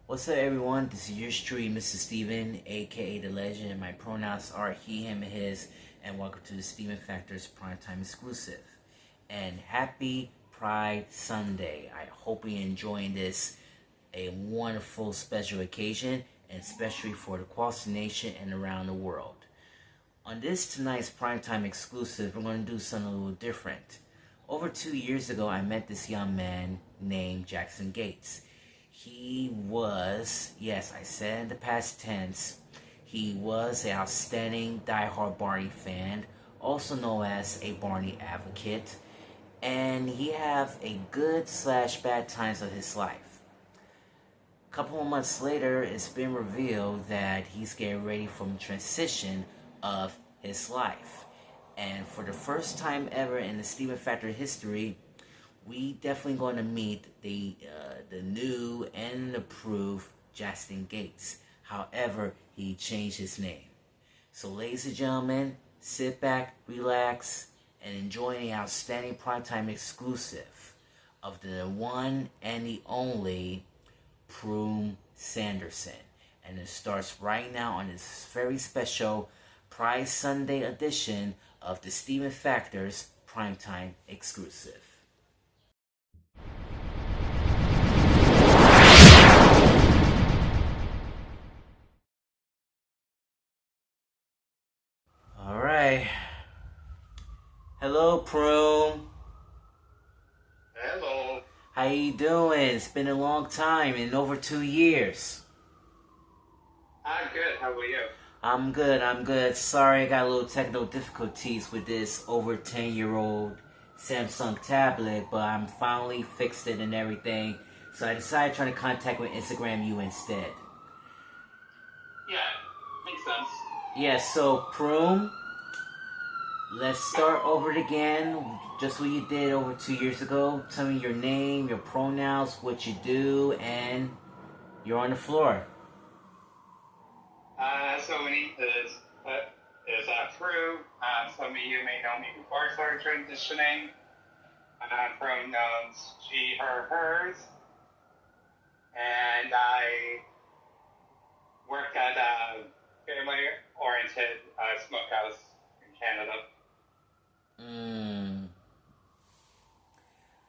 What's up, everyone? This is yours truly, Mr. Steven, aka The Legend, and my pronouns are he, him, and his, and welcome to the Steven Factor's Primetime exclusive. And happy Pride Sunday. I hope you're enjoying this, a wonderful special occasion, and especially for the Quality Nation and around the world. On this tonight's Primetime exclusive, we're going to do something a little different. Over 2 years ago, I met this young man named Jackson Gates. He was, yes, I said in the past tense, he was an outstanding diehard Barney fan, also known as a Barney advocate, and he have a good/bad times of his life. A couple of months later, it's been revealed that he's getting ready for the transition of his life. And for the first time ever in the Steven Factor history, we definitely going to meet the new and approved Jackson Gates. However, he changed his name. So, ladies and gentlemen, sit back, relax, and enjoy the outstanding primetime exclusive of the one and the only Prue Sanderson. And it starts right now on this very special Pride Sunday edition of the Steven Factor's primetime exclusive. Alright. Hello, Prue. Hello. How you doing? It's been a long time, in over 2 years. I'm good. How are you? I'm good. Sorry, I got a little technical difficulties with this over 10-year-old Samsung tablet, but I'm finally fixed it and everything. So I decided trying to contact with Instagram you instead. Yeah, makes sense. Yeah, so Prue, let's start over it again, just what you did over 2 years ago. Tell me your name, your pronouns, what you do, and you're on the floor. So my name is Prue. Some of you may know me before I started transitioning. Pronouns she, her, hers. And I work at a family-oriented smokehouse in Canada.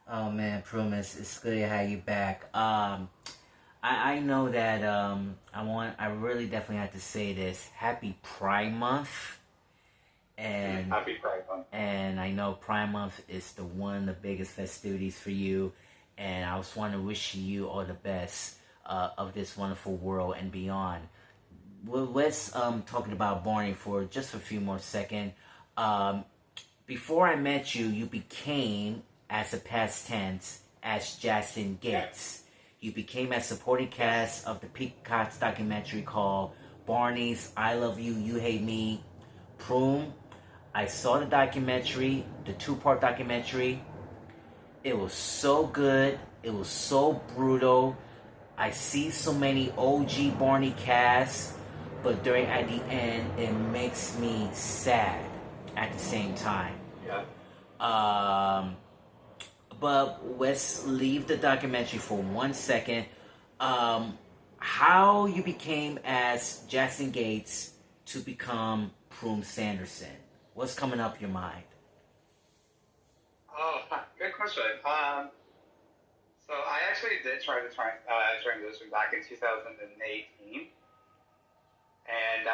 Oh man, Prue, it's good to have you back. I know that I really definitely have to say this. Happy Pride Month. And Happy Pride Month. And I know Pride Month is one of the biggest festivities for you. And I just want to wish you all the best of this wonderful world and beyond. Well, let's talking about Barney for just a few more seconds. Before I met you, you became, as a past tense, as Jackson Gates. You became a supporting cast of the Peacock's documentary called Barney's I Love You, You Hate Me. Prue, I saw the documentary, the 2-part documentary. It was so good. It was so brutal. I see so many OG Barney casts, but at the end, it makes me sad at the same time. Yeah. But let's leave the documentary for 1 second. How you became as Jackson Gates to become Prue Sanderson? What's coming up your mind? Oh, good question. So I actually did try to transition back in 2018, and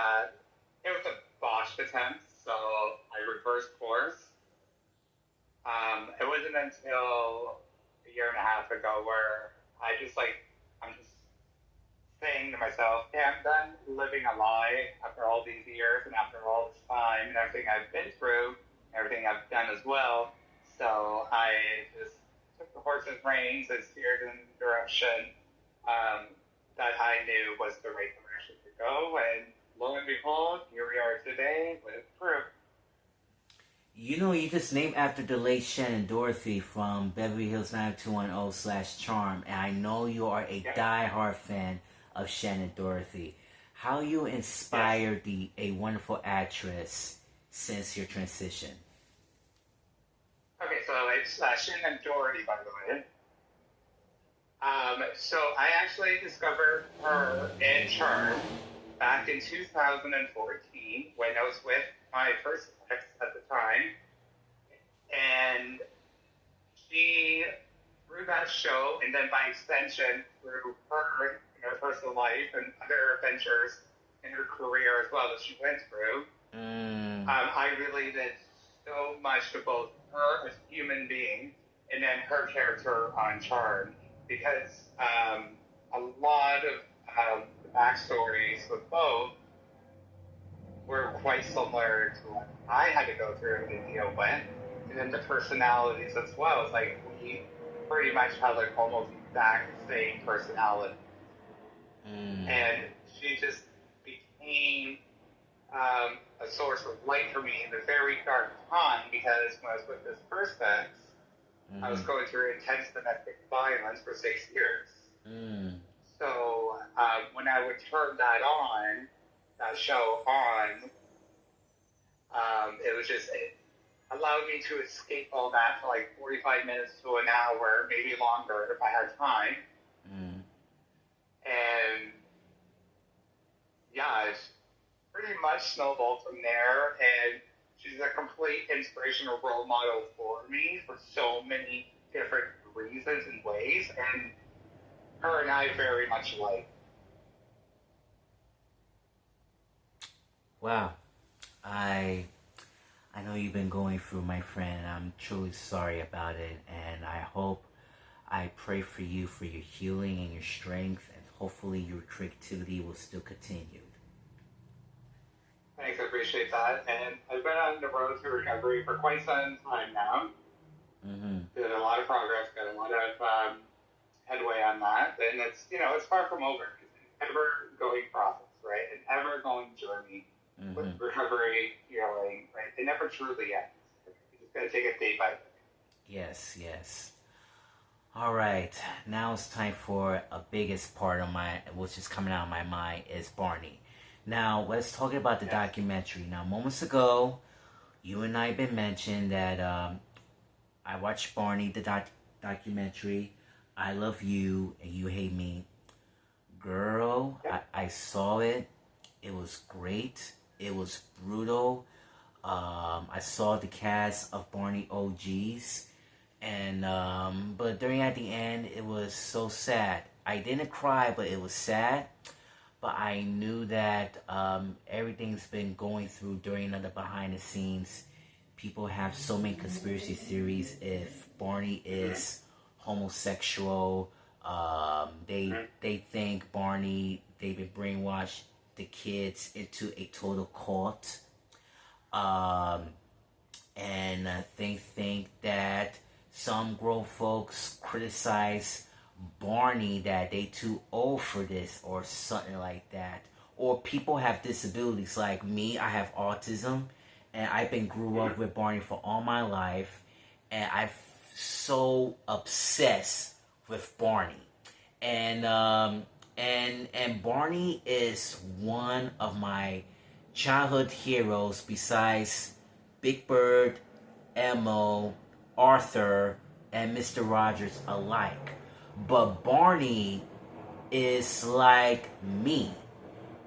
it was a botched attempt. So I reversed course. It wasn't until a year and a half ago where I'm just saying to myself, "Yeah, I'm done living a lie after all these years and after all this time and everything I've been through, everything I've done as well." So I just took the horse's reins and steered in the direction that I knew was the right direction to go. And lo and behold, here we are today with Prue. You know, you just named after the late Shannon Dorothy from Beverly Hills 90210/Charm, and I know you are a diehard fan of Shannon Dorothy. How you inspired a wonderful actress since your transition? Okay, so it's Shannon Doherty, by the way. So I actually discovered her and Charm back in 2014 when I was with my first ex at the time, and she through that show, and then by extension through her in her personal life and other adventures in her career as well that she went through, I related so much to both her as a human being and then her character on Charmed because a lot of the backstories with both were quite similar to what I had to go through and deal with, and then the personalities as well. It's like we pretty much had like almost exact same personality, and she just became a source of light for me in a very dark time because when I was with this first ex, I was going through intense domestic violence for 6 years. So when I would turn that show on, it was just, it allowed me to escape all that for like 45 minutes to an hour, maybe longer if I had time. And yeah, it's pretty much snowballed from there. And she's a complete inspirational role model for me for so many different reasons and ways. And her and I very much like. Wow. I know you've been going through, my friend, and I'm truly sorry about it. And I pray for you, for your healing and your strength, and hopefully your creativity will still continue. Thanks, I appreciate that. And I've been on the road to recovery for quite some time now. Did a lot of progress, got a lot of headway on that. And it's far from over. It's an ever-going process, right? An ever-going journey with recovery, healing, right? It never truly ends. You just got to take it day by day. Yes, yes. All right, now it's time for a biggest part of which is coming out of my mind, is Barney. Now, let's talk about the documentary. Now, moments ago, you and I have been mentioned that I watched Barney, the documentary, I Love You and You Hate Me. Girl, I saw it. It was great. It was brutal. I saw the cast of Barney OGs. And but at the end, it was so sad. I didn't cry, but it was sad. But I knew that everything's been going through during the behind the scenes. People have so many conspiracy theories if Barney is homosexual. They think Barney, they've been brainwashed the kids into a total cult. And they think that some grown folks criticize Barney that they too old for this or something like that. Or people have disabilities like me. I have autism, and I've been grew up with Barney for all my life, and I'm so obsessed with Barney. And Barney is one of my childhood heroes besides Big Bird, Elmo, Arthur, and Mr. Rogers alike. But Barney is like me.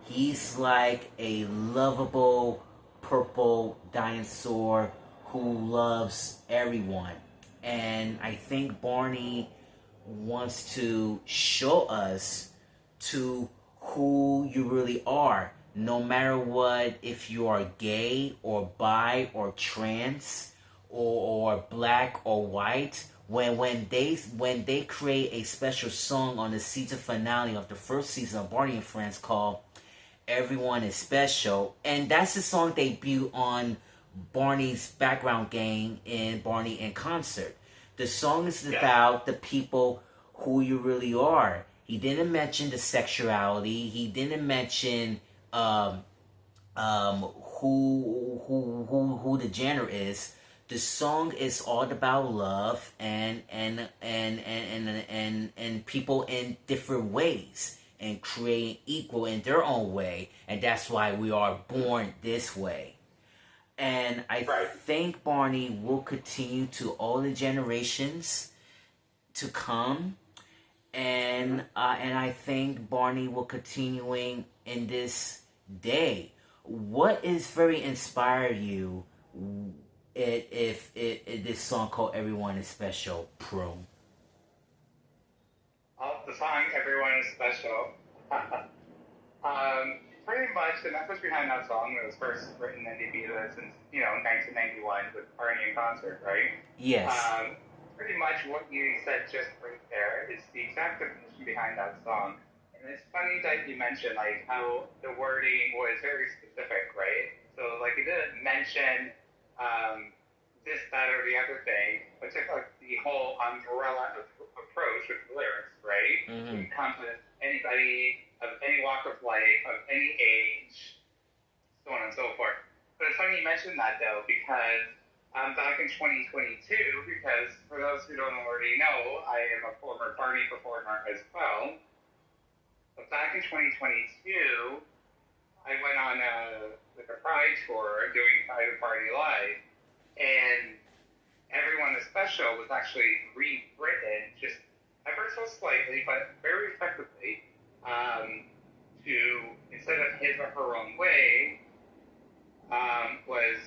He's like a lovable purple dinosaur who loves everyone. And I think Barney wants to show us to who you really are. No matter what, if you are gay or bi or trans or black or white, when they create a special song on the season finale of the first season of Barney and Friends called Everyone is Special, and that's the song debuted on Barney's background game in Barney in Concert. The song is about the people who you really are. He didn't mention the sexuality. He didn't mention who the gender is. The song is all about love and people in different ways and creating equal in their own way, and that's why we are born this way. And I think Barney will continue to all the generations to come, and I think Barney will continuing in this day. What is very inspired you? If this song called "Everyone Is Special," Prue. Oh, the song "Everyone Is Special." Pretty much the message behind that song was first written in Ibiza since 1991 with Barney in concert, right? Yes. Pretty much what you said just right there is the exact definition behind that song. And it's funny that you mentioned like how the wording was very specific, right? So like it didn't mention this, that, or the other thing, but took like the whole umbrella approach with the lyrics, right? Mm-hmm. It encompasses anybody of any walk of life, of any age, so on and so forth. But it's funny you mentioned that though, because back in 2022, because for those who don't already know, I am a former Barney performer as well. But back in 2022, I went on a Pride tour doing Pride of Barney Live, and Everyone is Special was actually rewritten just ever so slightly, but very effectively, to, instead of his or her own way, was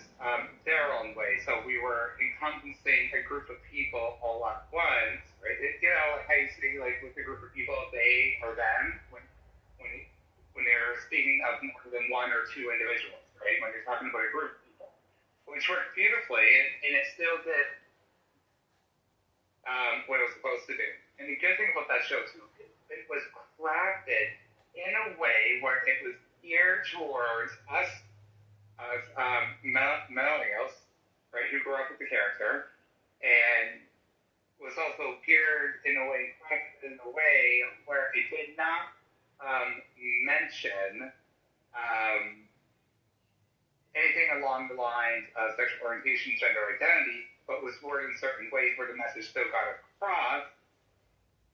their own way. So we were encompassing a group of people all at once, right? Like how you see, like with a group of people, they or them, when they're speaking of more than one or two individuals, right? When you're talking about a group of people, which worked beautifully, and it still did what it was supposed to do. And the good thing about that show too, it was crafted in a way where it was geared towards us as millennials, right, who grew up with the character, and was also geared in a way, crafted in a way where it did not mention anything along the lines of sexual orientation, gender identity, but was worded in certain ways where the message still got across,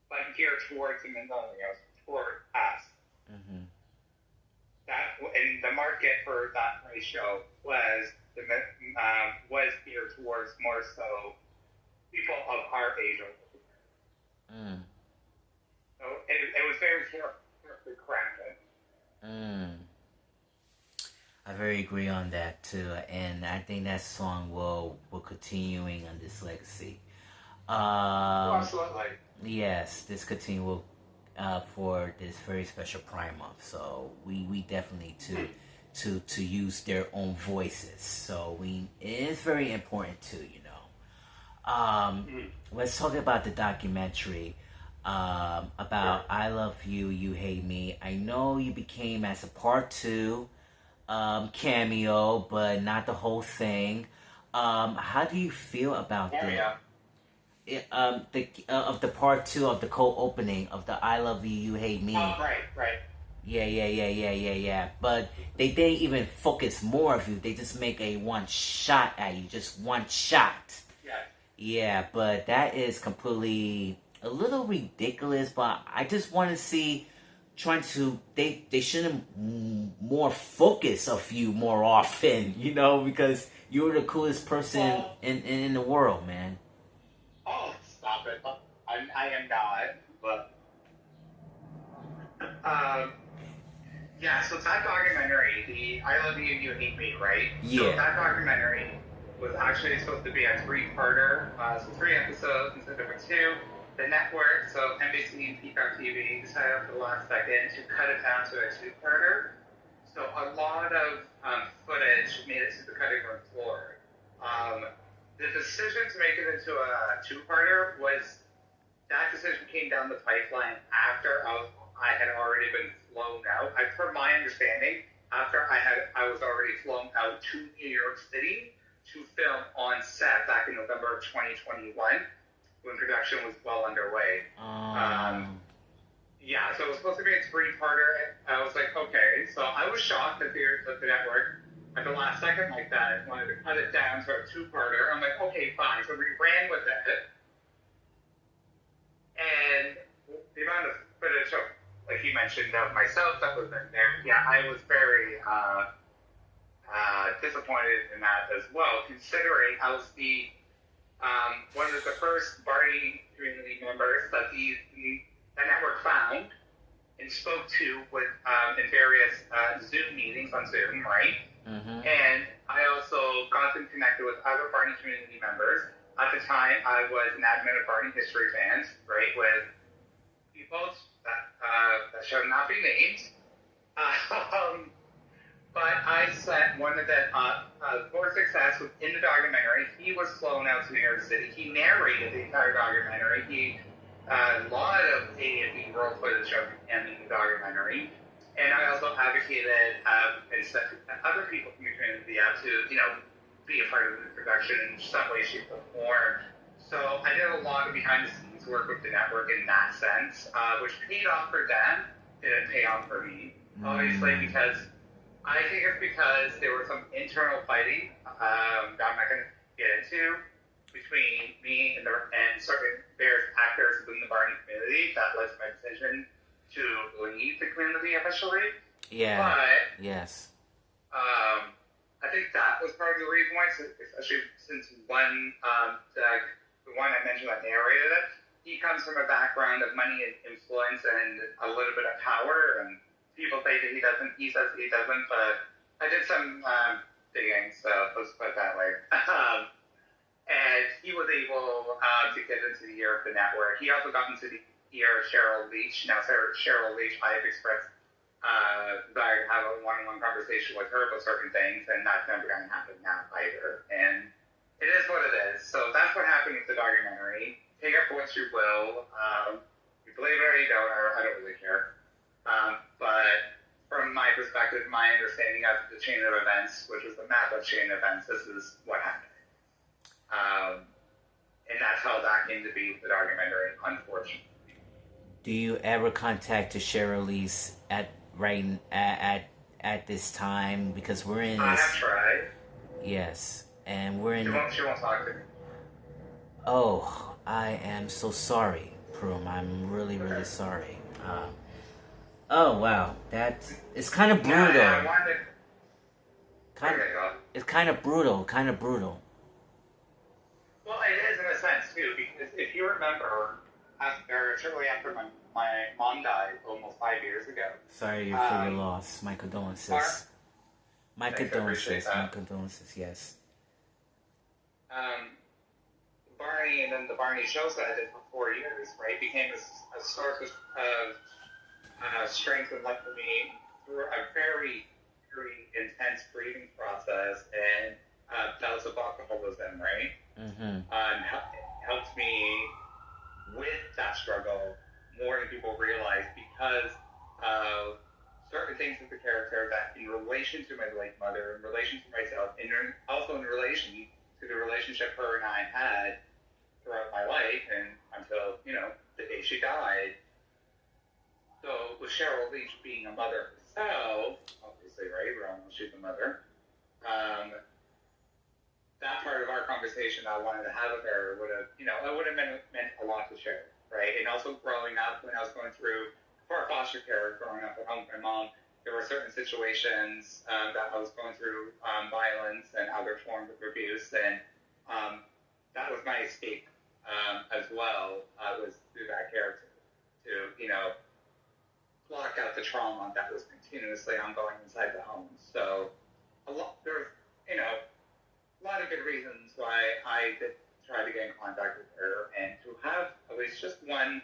but geared towards the millennials, toward us. Mm-hmm. And the market for that show was geared towards more so people of our age. Mm. So it was very carefully crafted. I very agree on that too, and I think that song will continuing on this legacy. Absolutely. Yes, this continue for this very special Prime Month. So we definitely to use their own voices. So it is very important too, Let's talk about the documentary about I Love You, You Hate Me. I know you became as a part 2 cameo, but not the whole thing. How do you feel about of the part 2 of the co-opening of the I Love You, You Hate Me? Oh, right. Yeah. But they didn't even focus more of you. They just make a one shot at you, just one shot. Yeah, but that is completely a little ridiculous. But I just want to see. They shouldn't more focus of you more often, because you're the coolest person in the world, man. Oh, stop it! I am not, but yeah. So that documentary, the I Love You, You Hate Me, right? Yeah. So that documentary was actually supposed to be a 3-parter, so 3 episodes instead of 2. The network, so NBC and Peacock TV, decided at the last second to cut it down to a 2-parter. So a lot of footage made it to the cutting room floor. The decision to make it into a 2-parter that decision came down the pipeline after I had already been flown out. Per my understanding, after I was already flown out to New York City to film on set back in November of 2021. When production was well underway. Yeah, so it was supposed to be a 3-parter. I was like, okay. So I was shocked that the network, at the last second like that, wanted to cut it down to a 2-parter. I'm like, okay, fine. So we ran with it. And the amount of footage, like you mentioned, of myself that was in there, yeah, I was very disappointed in that as well, considering I was one of the first Barney community members that the network found and spoke to with in various Zoom meetings on Zoom, right? Mm-hmm. And I also got them connected with other Barney community members. At the time, I was an admin of Barney History Fans, right, with people that shall not be named. But I set one of the for success within the documentary. He was flown out to New York City. He narrated the entire documentary. He a lot of A&B world footage of him in the documentary. And I also advocated and set other people from the community up to, be a part of the production in some way, shape, or form. So I did a lot of behind-the-scenes work with the network in that sense, which paid off for them. Didn't pay off for me, obviously, because I think it's because there was some internal fighting that I'm not going to get into between me and certain various actors within the Barney community that led to my decision to leave the community officially. Yeah. But yes. I think that was part of the reason why, especially since the one I mentioned that narrated it, he comes from a background of money and influence and a little bit of power, and people say that he doesn't. He says he doesn't, but I did some digging, so let's put it that way. And he was able to get into the ear of the network. He also got into the ear of Cheryl Leach. Now, Cheryl Leach, I've expressed desire to have a one-on-one conversation with her about certain things, and that's never going to happen now either. And it is what it is. So that's what happened with the documentary. Take it for what you will. You believe it or you don't, I don't really care. But from my perspective, my understanding of the chain of events, which was the map of chain events, this is what happened. And that's how that came to be, the documentary, unfortunately. Do you ever contact Cheryl Leach at this time? Because we're in this... I have tried. Yes, and we're in... She won't talk to me. Oh, I am so sorry, Prue. I'm really, really sorry. Oh, wow. It's kind of brutal. Yeah, it's kind of brutal. Well, it is in a sense, too, because if you remember, shortly after my mom died almost 5 years ago. Sorry for your loss. My condolences. My condolences, yes. Barney and then the Barney shows that I did for 4 years, right, became a source of strength and life for me through a very, very intense grieving process, and bouts of alcoholism, right? Mm-hmm. Helped me with that struggle more than people realize, because of certain things with the character that in relation to my late mother, in relation to myself, and also in relation to the relationship her and I had throughout my life and until, the day she died. So with Cheryl Leach being a mother herself, obviously, right? We all know she's a mother. That part of our conversation I wanted to have with her would have, it would have meant a lot to share, right? And also growing up, when I was going through foster care, growing up at home with my mom, there were certain situations that I was going through violence and other forms of abuse, and that was my escape as well. Was through that character to, block out the trauma that was continuously ongoing inside the home. So there's, a lot of good reasons why I did try to get in contact with her, and to have at least just one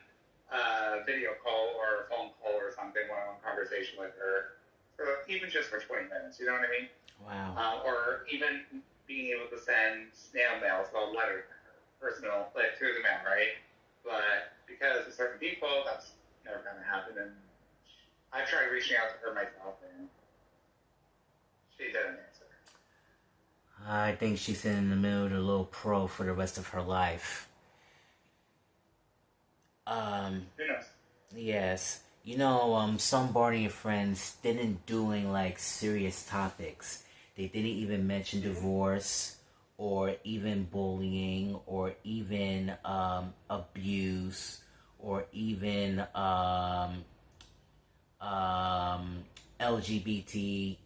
video call or a phone call or something, one-on-one conversation with her, even just for 20 minutes, you know what I mean? Wow. Or even being able to send snail mail, so a letter to her, personal, through the mail, right? But because of certain people, that's never going to happen, and I tried reaching out to her myself, and she didn't answer. I think she's in the mood a little pro for the rest of her life. Who knows? Yes. Some Barney friends didn't doing serious topics. They didn't even mention divorce, or even bullying, or even abuse, or even LGBTQIA+.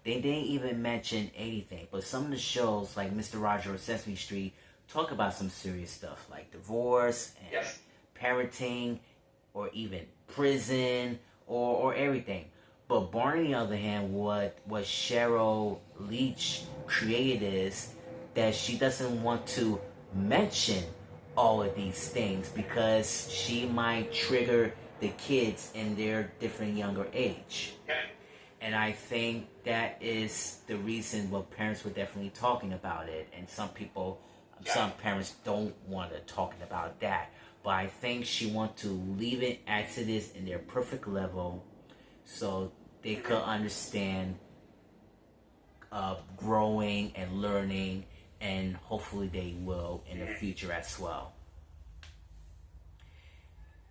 They didn't even mention anything. But some of the shows, like Mr. Roger or Sesame Street, talk about some serious stuff, like divorce and parenting or even prison or everything. But Barney, on the other hand, what Cheryl Leach created is that she doesn't want to mention all of these things because she might trigger the kids in their different younger age. And I think that is the reason what parents were definitely talking about it. And some people, some parents don't want to talking about that. But I think she wants to leave it as it is in their perfect level so they could understand growing and learning, and hopefully they will in the future as well.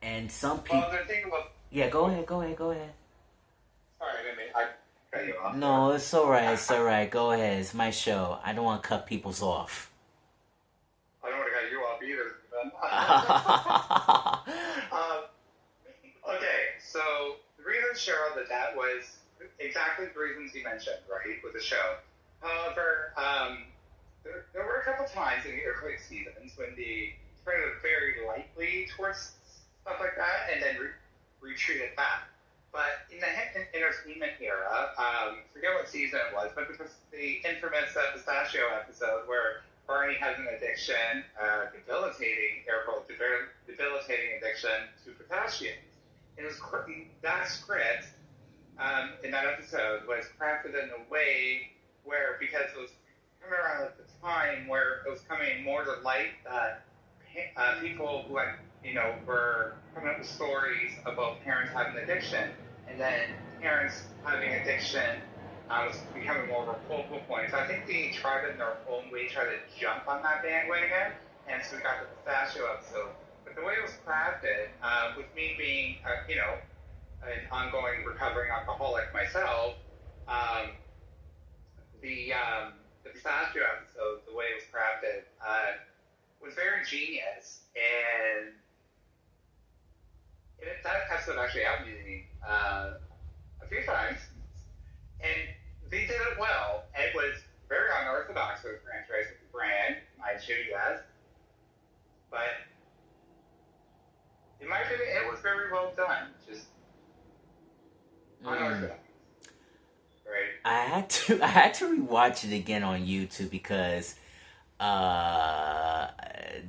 And some people... Well, the thing about... Yeah, go ahead. Sorry, I cut you off. No, it's alright. Go ahead. It's my show. I don't want to cut people's off. I don't want to cut you off either. Okay, so the reason, Cheryl, that was exactly the reasons you mentioned, right, with the show. However, there were a couple times in the early seasons when they treated very lightly towards stuff like that and then retreated back. But in the entertainment era, I forget what season it was, but it was the infamous pistachio episode where Barney has an addiction, debilitating addiction to pistachios. And it was that script in that episode was crafted in a way where, because it was coming around at the time where it was coming more to light that people who had, were coming up with stories about parents having addiction, and then parents having addiction was becoming more of a focal point. So I think they tried in their own way, tried to jump on that bandwagon, and so we got the pistachio episode. But the way it was crafted, with me being, an ongoing recovering alcoholic myself, the pistachio episode, the way it was crafted, was very genius, and that episode actually helped me a few times, and they did it well. It was very unorthodox for the franchise with the brand, mind you, yes, but in my opinion, it was very well done. Just unorthodox. Right. I had to rewatch it again on YouTube because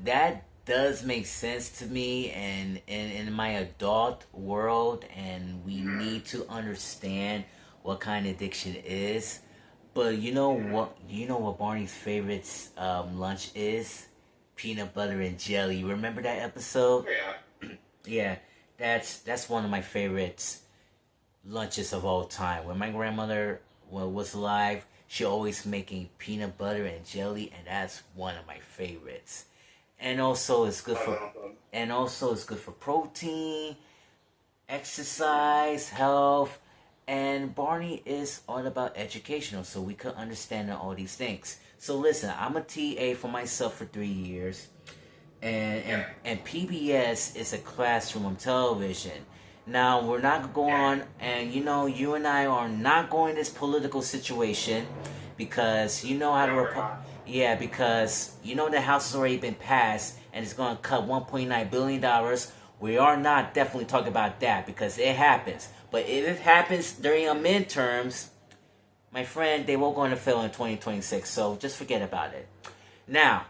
that does make sense to me, and in my adult world, and we need to understand what kind of addiction is. But you know what Barney's favorite lunch is? Peanut butter and jelly. Remember that episode? Yeah. Yeah, that's one of my favorites lunches of all time. When my grandmother was alive, she always making peanut butter and jelly, and that's one of my favorites. And also it's good for protein, exercise, health, and Barney is all about educational, so we could understand all these things. So listen, I'm a TA for myself for 3 years. And PBS is a classroom of television. Now, we're not going on, and you and I are not going this political situation because you know how to because the House has already been passed and it's going to cut $1.9 billion. We are not definitely talking about that because it happens. But if it happens during a midterms, my friend, they will go on to fail in 2026, so just forget about it. Now,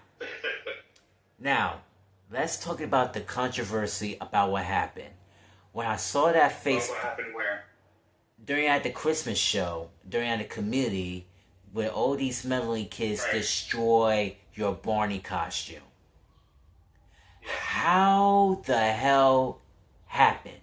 let's talk about the controversy about what happened. When I saw that face... What happened where? At the Christmas show, at the community, where all these meddling kids destroy your Barney costume. Yeah. How the hell happened?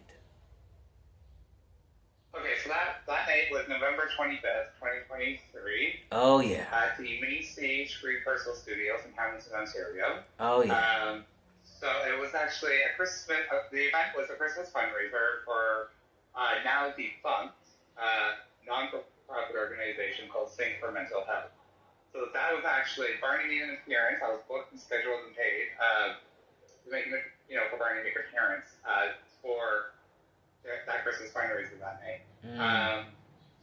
Okay, so that night was November 25th, 2023. Oh, yeah. At the Mini Stage Rehearsal Studios in Hamilton, Ontario. Oh, yeah. So it was actually a Christmas, the event was a Christmas fundraiser for now defunct non-profit organization called Sing for Mental Health. So that was actually, Barney made an appearance. I was booked and scheduled and paid to make, for Barney to make an appearance for that Christmas fundraiser that night.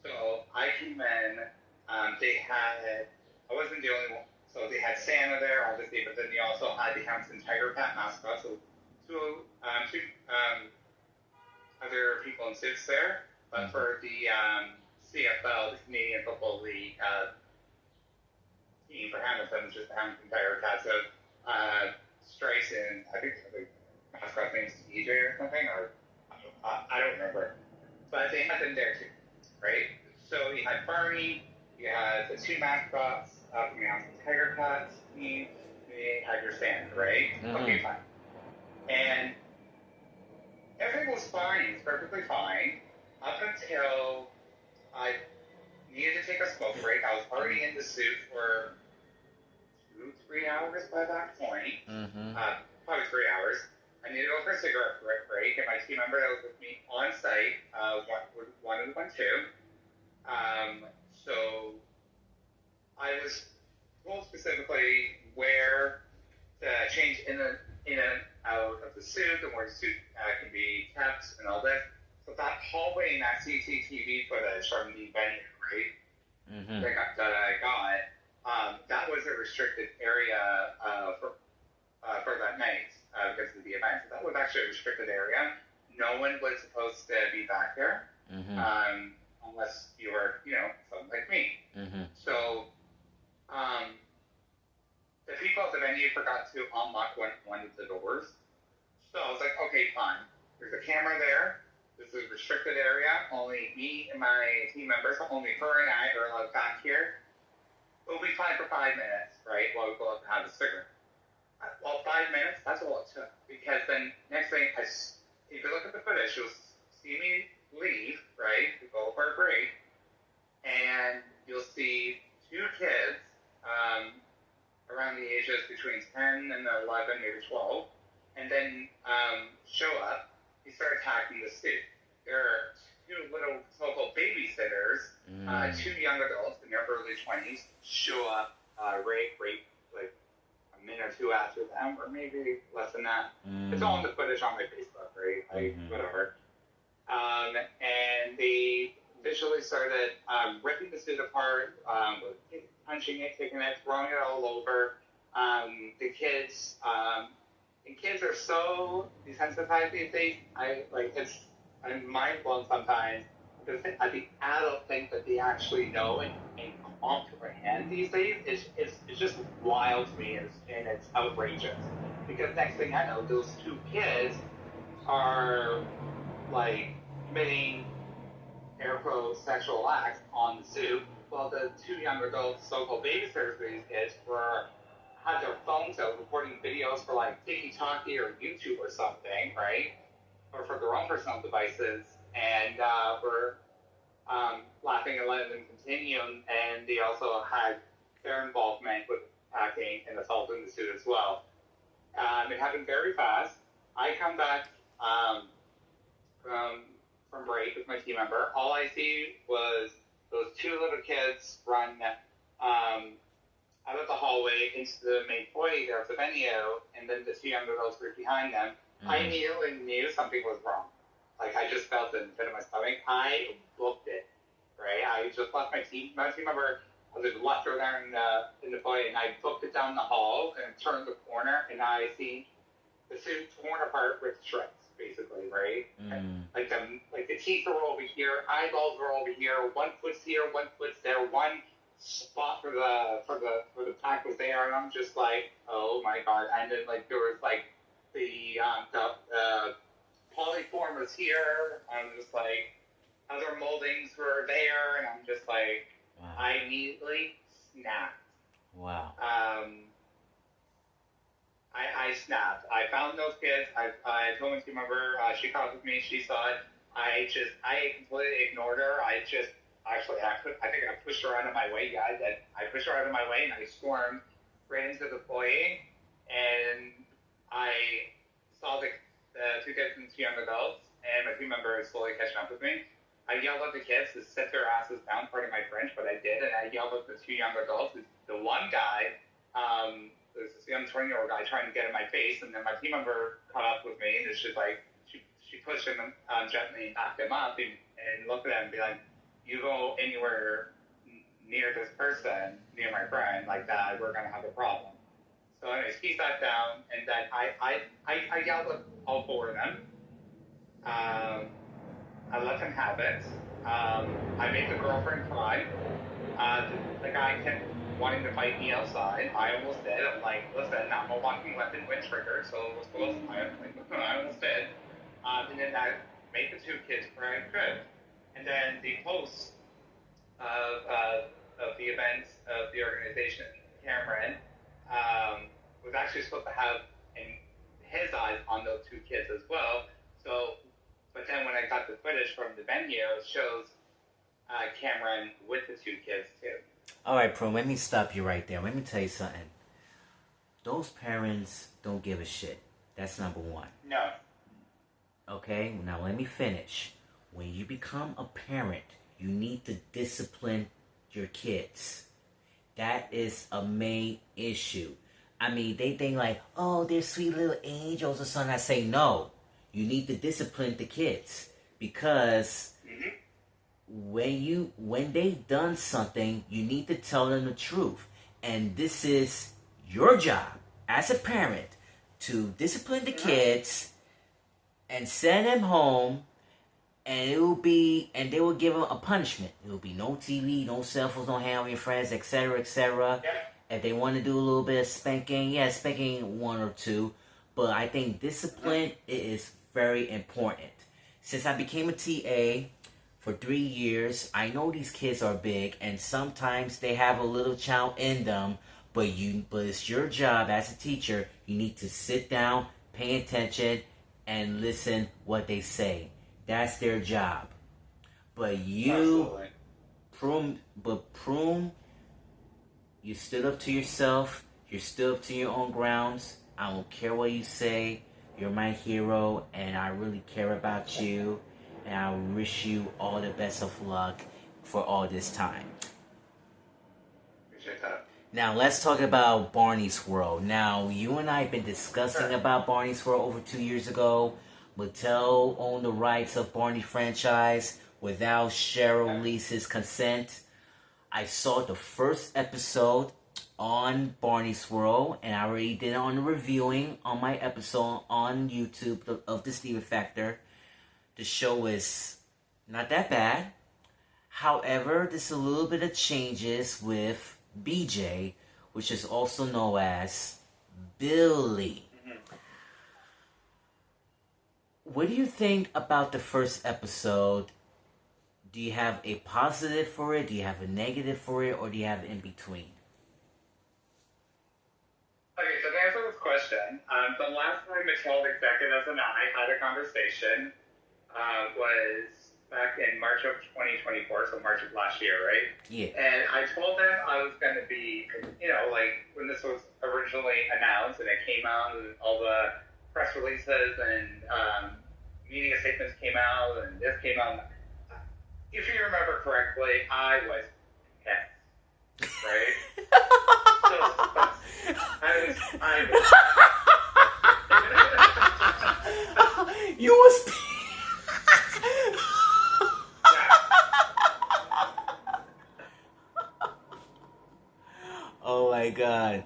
So I came in, I wasn't the only one. So they had Santa there, obviously, but then they also had the Hamilton Tiger Cat mascot. So two two other people in suits there, but for the CFL, the Canadian Football League team for Hamilton, just the Hamilton Tiger Cats of stripes, and I think the mascot name's EJ or something, or I don't remember. But they had them there too, right? So you had Barney, you had the two mascots from the Hamilton Tiger Cats team, you had your stand, right? Okay, fine. And everything was fine, it was perfectly fine, up until I needed to take a smoke break. I was already in the suit for 2-3 hours by that point. Probably 3 hours. I needed to go for a cigarette break, and my team member that was with me on site wanted one too. So I was told specifically where to change in and out of the suit, and where the suit can be kept, and all this. So that hallway and that CCTV footage from the venue, right? That I got, that was a restricted area for that night because of the event. So that was actually a restricted area. No one was supposed to be back there unless you were, someone like me. So the people at the venue forgot to unlock one of the doors. So I was like, okay, fine. There's a camera there. This is a restricted area. Only me and my team members, only her and I are allowed back here. We'll be fine for 5 minutes, right, while we go up and have a cigarette. Well, 5 minutes, that's all it took. Because then, next thing, if you look at the footage, you'll see me leave, right, to go for a break, and you'll see two kids around the ages between 10 and 11, maybe 12, and then show up. He started attacking the suit. There are two little so-called babysitters, two young adults in their early 20s, show up right like a minute or two after them, or maybe less than that. It's all in the footage on my Facebook, right? Whatever. And they visually started ripping the suit apart, punching it, kicking it, throwing it all over. The kids. And kids are so desensitized these days. I'm mind blown sometimes because I think adults think that they actually know and comprehend these days. It's just wild to me, and it's outrageous. Because next thing I know, those two kids are like committing air quotes sexual acts on the suit, while the two young adults, so-called babysitters for these kids, had their phones out recording videos for like TikTok or YouTube or something, right? Or for their own personal devices, and were laughing and letting them continue. And they also had their involvement with attacking and assaulting the suit as well. It happened very fast. I come back from break with my team member. All I see was those two little kids run out of the hallway into the main foyer there of the venue, and then the two young adults were behind them. I immediately knew something was wrong. Like, I just felt it in the pit of my stomach. I booked it, right? I just left my team member, I was left her there in the foyer, and I booked it down the hall and turned the corner, and I see the suit torn apart with shreds, basically, right? Like the teeth are over here, eyeballs are over here, one foot's here, one foot's there, one spot for the pack was there, and I'm just like, oh my god. And then like there was like the polyform was here. I'm just like, other moldings were there, and I'm just like, wow. I immediately snapped. Wow. I snapped. I found those kids. I told my team member, she caught up with me, she saw it. I completely ignored her. I think I pushed her out of my way. Yeah, I did. I pushed her out of my way, and I stormed right into the foyer, and I saw the two kids and two young adults, and my team member is slowly catching up with me. I yelled at the kids to sit their asses down, pardon my French, but I did, and I yelled at the two young adults. The one guy, there's this young 20-year-old guy trying to get in my face, and then my team member caught up with me, and it's just like, she pushed him gently and knocked him up, and looked at him and be like, you go anywhere near this person, near my friend, like that, we're going to have a problem. So anyways, he sat down, and then I yelled at all four of them. I let him have it. I made the girlfriend cry. The guy kept wanting to fight me outside. I almost did. I'm like, listen, I'm a walking weapon with trigger, so let's go outside. I almost did. And then I made the two kids cry good. And then the host of the events of the organization, Cameron, was actually supposed to have his eyes on those two kids as well. So, but then when I got the footage from the venue, it shows Cameron with the two kids too. All right, Prue, let me stop you right there. Let me tell you something. Those parents don't give a shit. That's number one. No. Okay, now let me finish. When you become a parent, you need to discipline your kids. That is a main issue. I mean, they think like, oh, they're sweet little angels or something. I say, no. You need to discipline the kids. Because when they've done something, you need to tell them the truth. And this is your job as a parent to discipline the kids and send them home, and they will give them a punishment. It will be no TV, no cell phones, no hang out with your friends, etc., etc. Yep. If they want to do a little bit of spanking, spanking one or two. But I think discipline is very important. Since I became a TA for 3 years, I know these kids are big, and sometimes they have a little child in them. But it's your job as a teacher. You need to sit down, pay attention, and listen what they say. That's their job. But you, Prune, you stood up to yourself. You stood up to your own grounds. I don't care what you say. You're my hero, and I really care about you. And I wish you all the best of luck for all this time. Appreciate that. Now, let's talk about Barney's World. Now, you and I have been discussing about Barney's World over 2 years ago. Mattel owned the rights of Barney Franchise without Cheryl Lee's consent. I saw the first episode on Barney's World, and I already did it on the reviewing on my episode on YouTube of the Steven Factor. The show is not that bad. However, there's a little bit of changes with BJ, which is also known as Billy. What do you think about the first episode? Do you have a positive for it? Do you have a negative for it? Or do you have in between? Okay, so to answer this question, the last time Mattel executives and I had a conversation was back in March of 2024, so March of last year, right? Yeah. And I told them I was going to be, like when this was originally announced and it came out and all the press releases and media statements came out and this came out. If you remember correctly, I was pissed, right? You was Oh my God.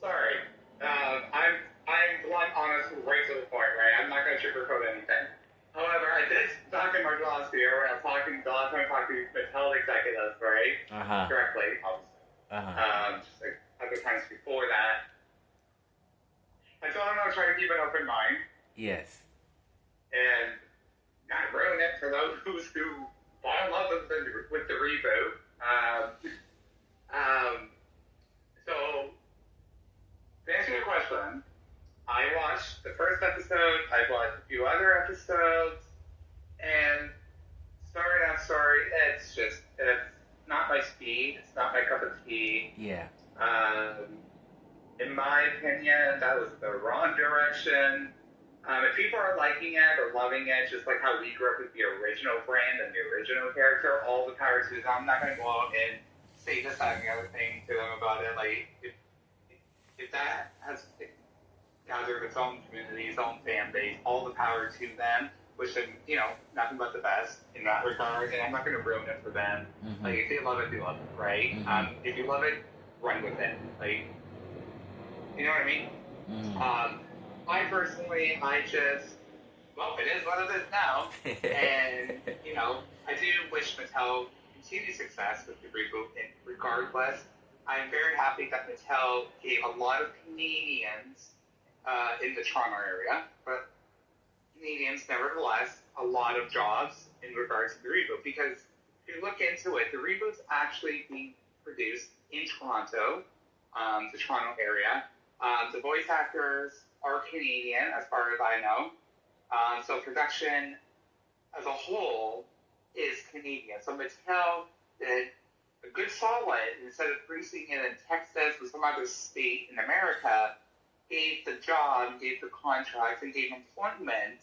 Sorry. I'm blunt, honest, right to the point, right? I'm not going to sugarcoat anything. However, I did talk in March last year where I was talking, the last time I talked to Mattel executives, right? Directly, obviously. Just like other times before that. I told them I was trying to keep an open mind. Yes. And not ruin it for those who fall in love with the reboot. So, to answer your question, I watched the first episode, I watched a few other episodes, and sorry, it's not my speed, it's not my cup of tea. Yeah. In my opinion, that was the wrong direction. If people are liking it or loving it, just like how we grew up with the original brand and the original character, all the power to them. I'm not going to go out and say this, that, and the other thing to them about it. Like, if that has gathered its own community, its own fan base, all the power to them. Wish them, nothing but the best in that regard. And I'm not going to ruin it for them. Like, if they love it, they love it, right? If you love it, run with it. Like, You know what I mean? I personally, well, it is what it is now. And, I do wish Mattel continued success with the reboot. And regardless, I'm very happy that Mattel gave a lot of Canadians in the Toronto area, but Canadians, nevertheless, a lot of jobs in regards to the reboot. Because if you look into it, the reboot's actually being produced in Toronto, the Toronto area. The voice actors are Canadian, as far as I know. So production as a whole is Canadian. So Mattel did a good solid, instead of producing it in Texas or some other state in America, gave the job, gave the contracts, and gave employment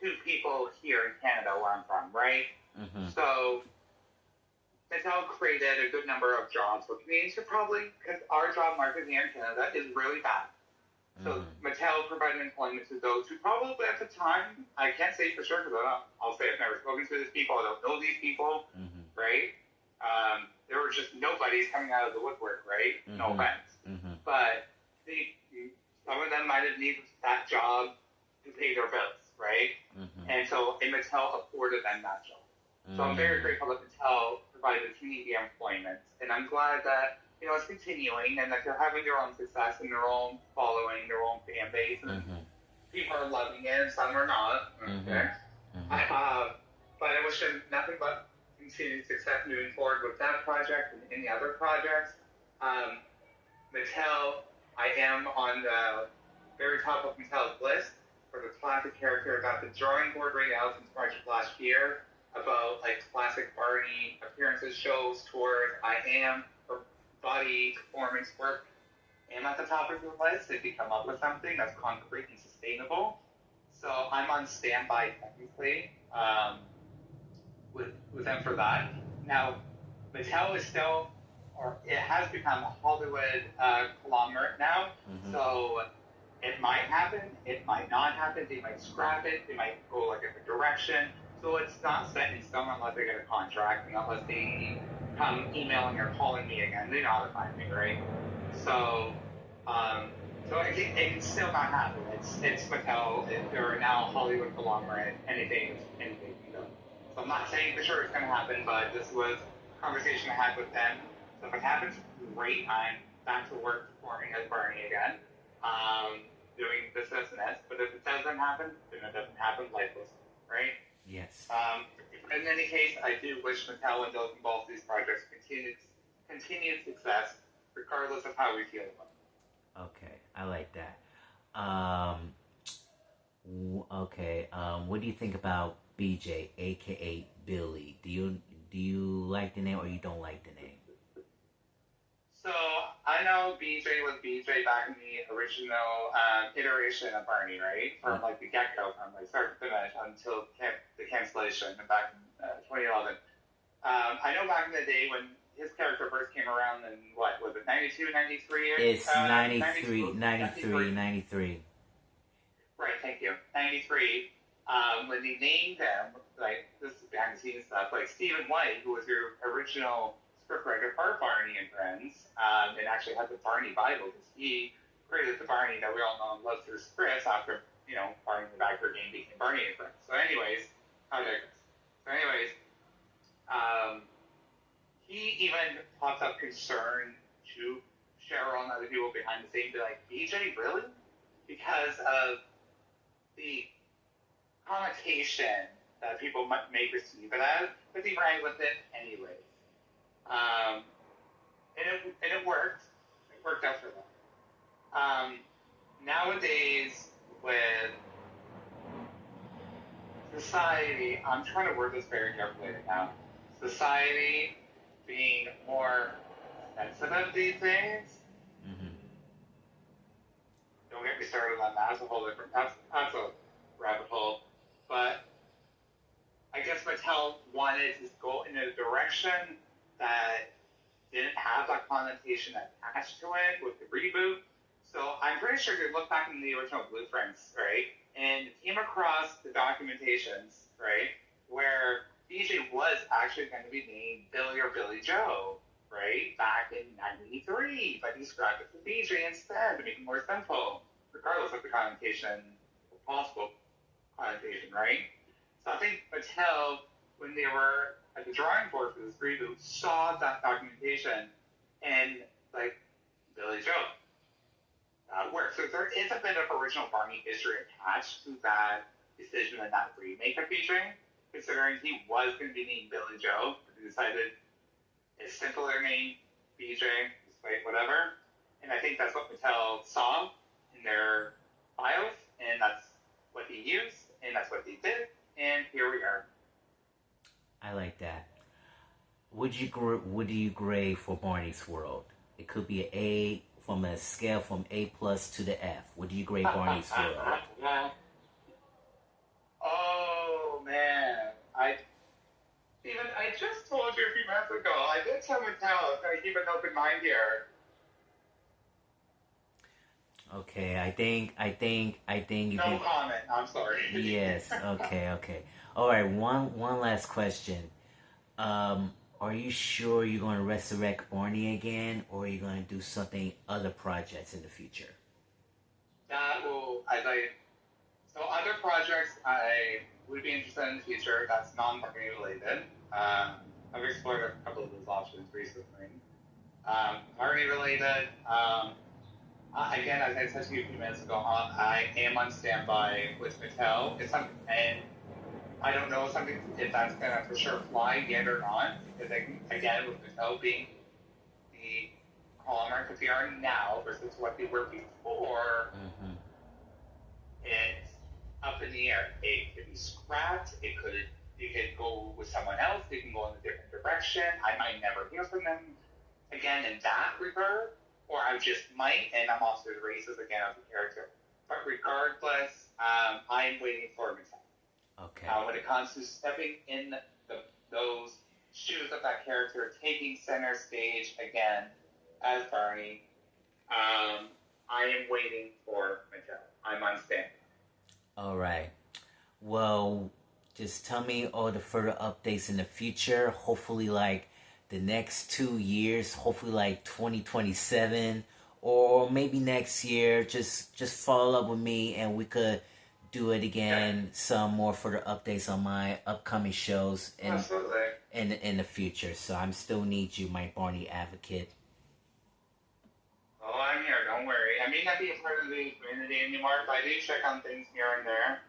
to people here in Canada, where I'm from, right? So Mattel created a good number of jobs for Canadians who probably, because our job market here in Canada is really bad. So Mattel provided employment to those who probably at the time, I can't say for sure because I'll say I've never spoken to these people, I don't know these people, right? There were just nobodies coming out of the woodwork, right? No offense. But some of them might have needed that job to pay their bills, right? And so Mattel afforded them that job. So I'm very grateful that Mattel provided Canadian employment. And I'm glad that it's continuing, and that they're having their own success and their own following, their own fan base, and people are loving it, and some are not. Okay. But I wish them nothing but continued success moving forward with that project and any other projects. Mattel, I am on the very top of Mattel's list for the classic character. I got the drawing board right now since March of last year about classic Barney appearances, shows, tours. I am body performance work am at the top of the list if you come up with something that's concrete and sustainable. So I'm on standby technically with them for that. Now, Mattel is still, or it has become a Hollywood conglomerate now. So it might happen, it might not happen. They might scrap it, they might go a different direction. So it's not set in stone unless they get a contract, and unless they come emailing or calling me again. They know how to find me, right? So, it can still not happen. It's Mattel. They're now a Hollywood conglomerate. Anything can go. So I'm not saying for sure it's going to happen, but this was a conversation I had with them. So if it happens, great. I'm back to work performing as Barney again, doing this and this. But if it doesn't happen, then it doesn't happen. Life goes on, right? Yes. In any case, I do wish Mattel and those involved in these projects continued success, regardless of how we feel about it. Okay, I like that. What do you think about BJ, aka Billy? Do you like the name or you don't like the name? So I know BJ was BJ back in the original iteration of Barney, right? From the get-go, from start to finish until the cancellation back in 2011. I know back in the day when his character first came around in, what was it, 92, 93? It's 93. Right, thank you. 93. When they named him, this is behind the scenes stuff, Stephen White, who was your original scriptwriter for Barney and Friends, and actually had the Barney Bible, because he created the Barney that we all know and love through scripts after, Barney the Bagger game became Barney and Friends. So anyways, he even popped up concern to Cheryl and other people behind the scenes, be like, BJ, really? Because of the connotation that people may perceive it as, but he ran with it anyways. And it worked. It worked out for them. Nowadays, with society, I'm trying to word this very carefully right now. Society being more sensitive these days. Don't get me started on that. That's a whole different. That's a rabbit hole. But I guess Mattel wanted to go in a direction that didn't have that connotation attached to it with the reboot. So I'm pretty sure they looked back in the original blueprints, right, and came across the documentations, right, where BJ was actually going to be named Billy or Billy Joe. right, back in '93, but he scrapped it for BJ instead to make it more simple, regardless of the connotation, possible connotation, right? So I think Mattel, when they were at the drawing board for this reboot, saw that documentation and, like, Billy Joe, that works. So there is a bit of original Barney history attached to that decision and that remake of BJ, considering he was going to be named Billy Joe, but they decided a simpler name, BJ, despite whatever. And I think that's what Mattel saw in their files, and that's what he used, and that's what they did, and here we are. I like that. What do you grade for Barney's World? It could be an A from a scale from A plus to the F. What do you grade Barney's World? Oh man, I just told you a few minutes ago. I did tell Mattel to keep an open mind here. Okay, I think you No can. comment. I'm sorry. Yes. Okay. All right. One last question. Are you sure you're going to resurrect Barney again, or are you going to do something other projects in the future? That will, so other projects I would be interested in the future. That's non-Barney related. I've explored a couple of those options recently. Barney related. Again, as I said to you a few minutes ago, I am on standby with Mattel. It's something, and I don't know if that's going to for sure fly yet or not, because again, with Mattel being the hallmark that they are now versus what they were before, it's up in the air. It could be scrapped. It could go with someone else. They can go in a different direction. I might never hear from them again in that regard, or I just might, and I'm off to the races again as a character. But regardless, I'm waiting for Mattel. Okay. When it comes to stepping in those shoes of that character, taking center stage again as Barney, I am waiting for Mattel. I'm on standby. All right. Well, just tell me all the further updates in the future. Hopefully, like the next 2 years. Hopefully, like 2027, or maybe next year. Just follow up with me, and we could do it again. Some more further updates on my upcoming shows in the future. So I'm still need you, my Barney advocate. Oh, I'm here. Don't worry. I may not be a part of the community anymore, but I do check on things here and there.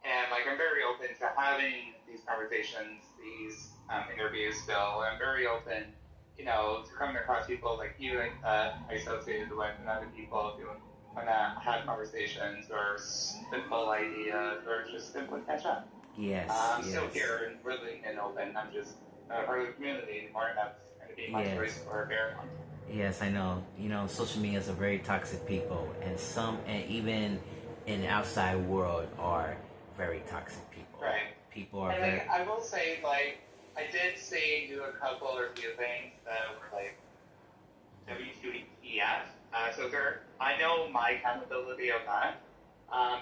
And like, I'm very open to having these conversations, these interviews. Still, I'm very open, to coming across people like you, I associated with, and other people if you want to have conversations or simple ideas or just simply catch up. Yes. I'm still here and willing and open. I'm just not a part of the community anymore, and that's going to be my choice for a very long time. Yes, I know. Social media is a very toxic people, and even in the outside world are very toxic people. Right. People are. And I will say, like, I did do a couple or few things that were like W2EF. So I know my accountability of that.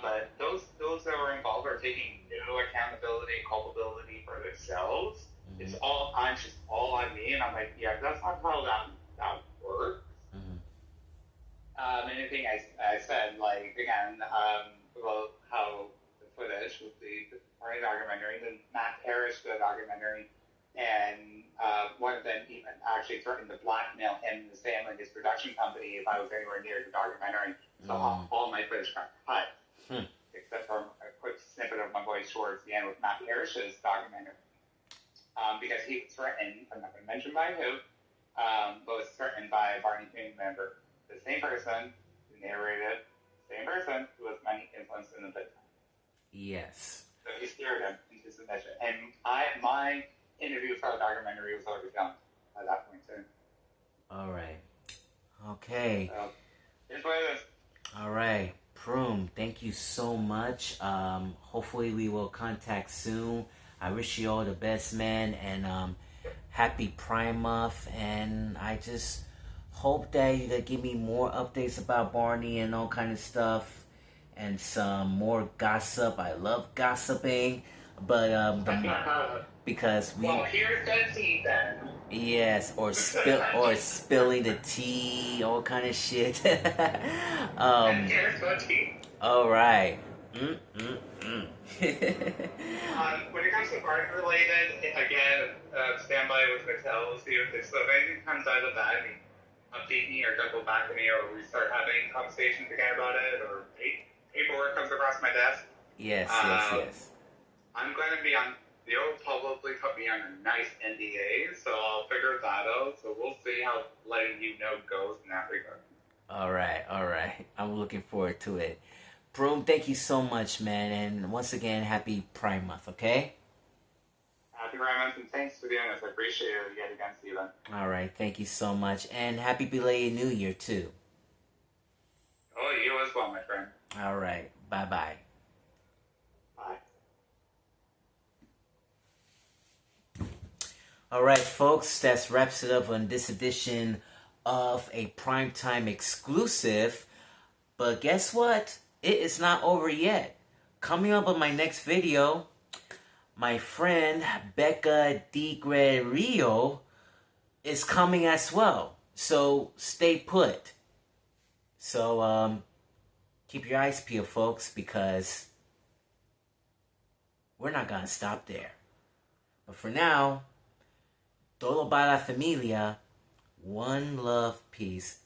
But those that were involved are taking no accountability and culpability for themselves. Mm-hmm. It's all on me, and I'm like, yeah, that's not how that works. Mm-hmm. Anything I said, like, again, about how the footage with the Barney documentary, then Matt Parrish did a documentary, and one of them even actually threatened to blackmail him and his family, his production company, if I was anywhere near the documentary. So all my footage got cut, except for a quick snippet of my voice towards the end with Matt Parrish's documentary. Because he was threatened, I'm not going to mention by who, but was threatened by a Barney community member. The same person who narrated, same person who was money influenced in the big time. Yes. So he steered him into submission. And my interview for the documentary was already filmed at that point too. All right. Okay. So, here's what it is. All right. Prue, thank you so much. Hopefully we will contact soon. I wish you all the best, man, and happy Prime Month. And I just hope that you could give me more updates about Barney and all kind of stuff, and some more gossip. I love gossiping, but because we. Well, here's the tea then. Yes, or spilling the tea, all kind of shit. And um, here's what tea. all right. Mm, mm, mm. When it comes to party related, again, stand by with Mattel, see if anything comes out of that, update me or double back to me, or we start having conversations again about it, or paperwork comes across my desk. Yes, yes, Um, yes. I'm going to be on, they'll probably put me on a nice NDA, so I'll figure that out. So we'll see how letting you know goes in that regard. All right, all right. I'm looking forward to it. Broom, thank you so much, man. And once again, happy Prime Month, okay? Happy Ramadan, and thanks for doing this. I appreciate it yet again, Steven. All right, thank you so much. And happy belated New Year, too. Oh, you as well, my friend. All right, bye-bye. Bye. All right, folks, that wraps it up on this edition of a Primetime exclusive. But guess what? It is not over yet. Coming up on my next video, my friend Becca Di Gregorio is coming as well. So stay put. So keep your eyes peeled, folks, because we're not gonna stop there. But for now, todo para la familia, one love, peace,